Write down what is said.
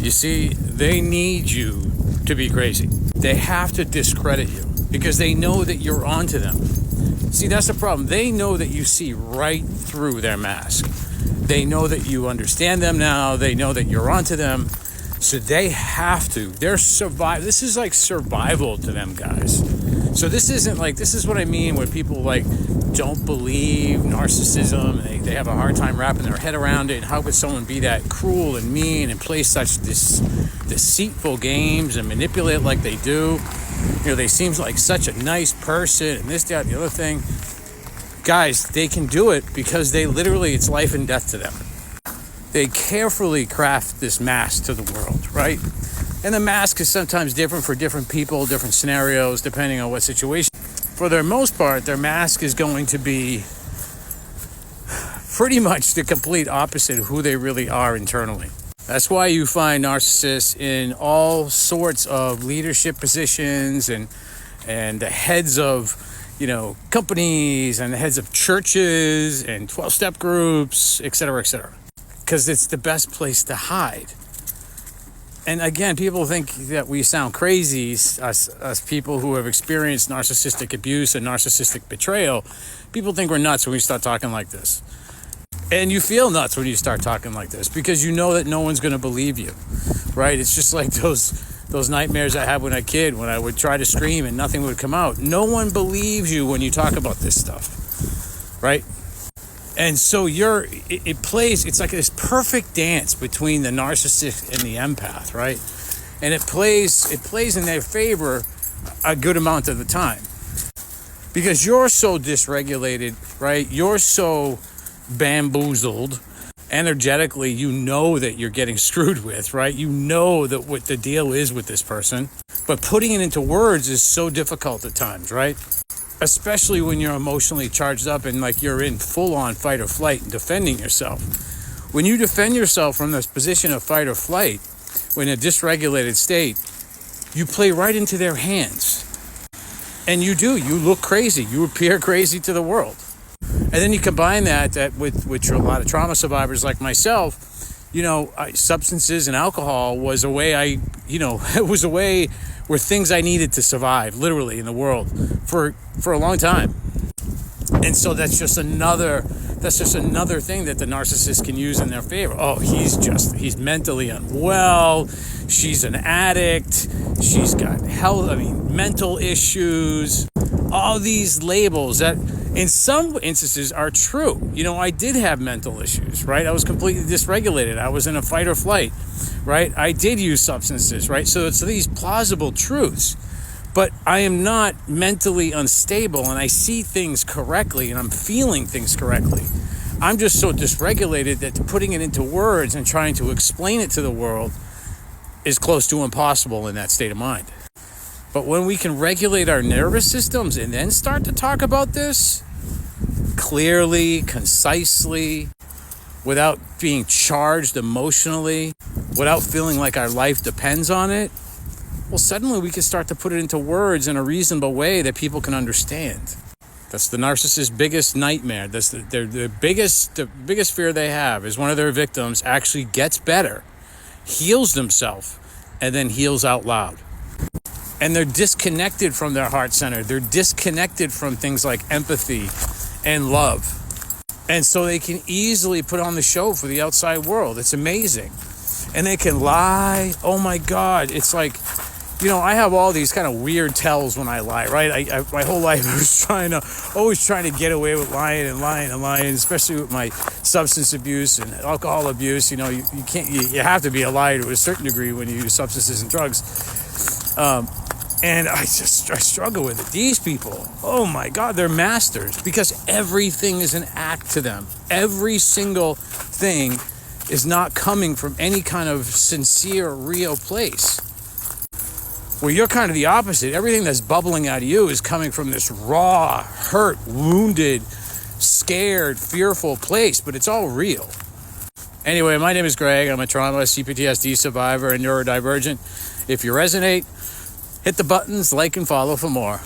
You see, they need you to be crazy. They have to discredit you because they know that you're onto them. See, that's the problem. They know that you see right through their mask. They know that you understand them now. They know that you're onto them. So they have to. This is like survival to them, guys. So this is what I mean when people like don't believe narcissism. They have a hard time wrapping their head around it. How could someone be that cruel and mean and play such deceitful games and manipulate like they do? You know, they seem like such a nice person and this, that, the other thing. Guys, they can do it because it's life and death to them. They carefully craft this mask to the world, right? And the mask is sometimes different for different people, different scenarios, depending on what situation. For the most part, their mask is going to be pretty much the complete opposite of who they really are internally. That's why you find narcissists in all sorts of leadership positions and the heads of, companies and the heads of churches and 12-step groups, et cetera, because it's the best place to hide. And again, people think that we sound crazy, us people who have experienced narcissistic abuse and narcissistic betrayal. People think we're nuts when we start talking like this. And you feel nuts when you start talking like this because you know that no one's going to believe you, right? It's just like those nightmares I had when I was a kid, when I would try to scream and nothing would come out. No one believes you when you talk about this stuff, right? And so it's like this perfect dance between the narcissist and the empath, right? And it plays in their favor a good amount of the time. Because you're so dysregulated, right? You're so bamboozled. Energetically, you know that you're getting screwed with, right? You know that what the deal is with this person. But putting it into words is so difficult at times, right? Especially when you're emotionally charged up and like you're in full-on fight or flight and defending yourself. When you defend yourself from this position of fight or flight, when in a dysregulated state, you play right into their hands. And you look crazy. You appear crazy to the world. And then you combine that with a lot of trauma survivors like myself, substances and alcohol was a way it was a way were things I needed to survive, literally, in the world for a long time. And so that's just another thing that the narcissist can use in their favor. Oh, he's mentally unwell. She's an addict. She's got mental issues. All these labels that in some instances are true. I did have mental issues, right? I was completely dysregulated. I was in a fight or flight, right? I did use substances, right? So it's these plausible truths. But I am not mentally unstable and I see things correctly and I'm feeling things correctly. I'm just so dysregulated that putting it into words and trying to explain it to the world is close to impossible in that state of mind. But when we can regulate our nervous systems and then start to talk about this clearly, concisely, without being charged emotionally, without feeling like our life depends on it, well, suddenly we can start to put it into words in a reasonable way that people can understand. That's the narcissist's biggest nightmare. That's the biggest fear they have is one of their victims actually gets better, heals themselves, and then heals out loud. And they're disconnected from their heart center. They're disconnected from things like empathy and love. And so they can easily put on the show for the outside world. It's amazing. And they can lie. Oh my God. It's like, I have all these kind of weird tells when I lie, right? I my whole life I was always trying to get away with lying, especially with my substance abuse and alcohol abuse. You can't, you have to be a liar to a certain degree when you use substances and drugs. And I struggle with it. These people, oh my God, they're masters because everything is an act to them. Every single thing is not coming from any kind of sincere, real place. Well, you're kind of the opposite. Everything that's bubbling out of you is coming from this raw, hurt, wounded, scared, fearful place, but it's all real. Anyway, my name is Greg. I'm a trauma, CPTSD survivor, and neurodivergent. If you resonate, hit the buttons, like and follow for more.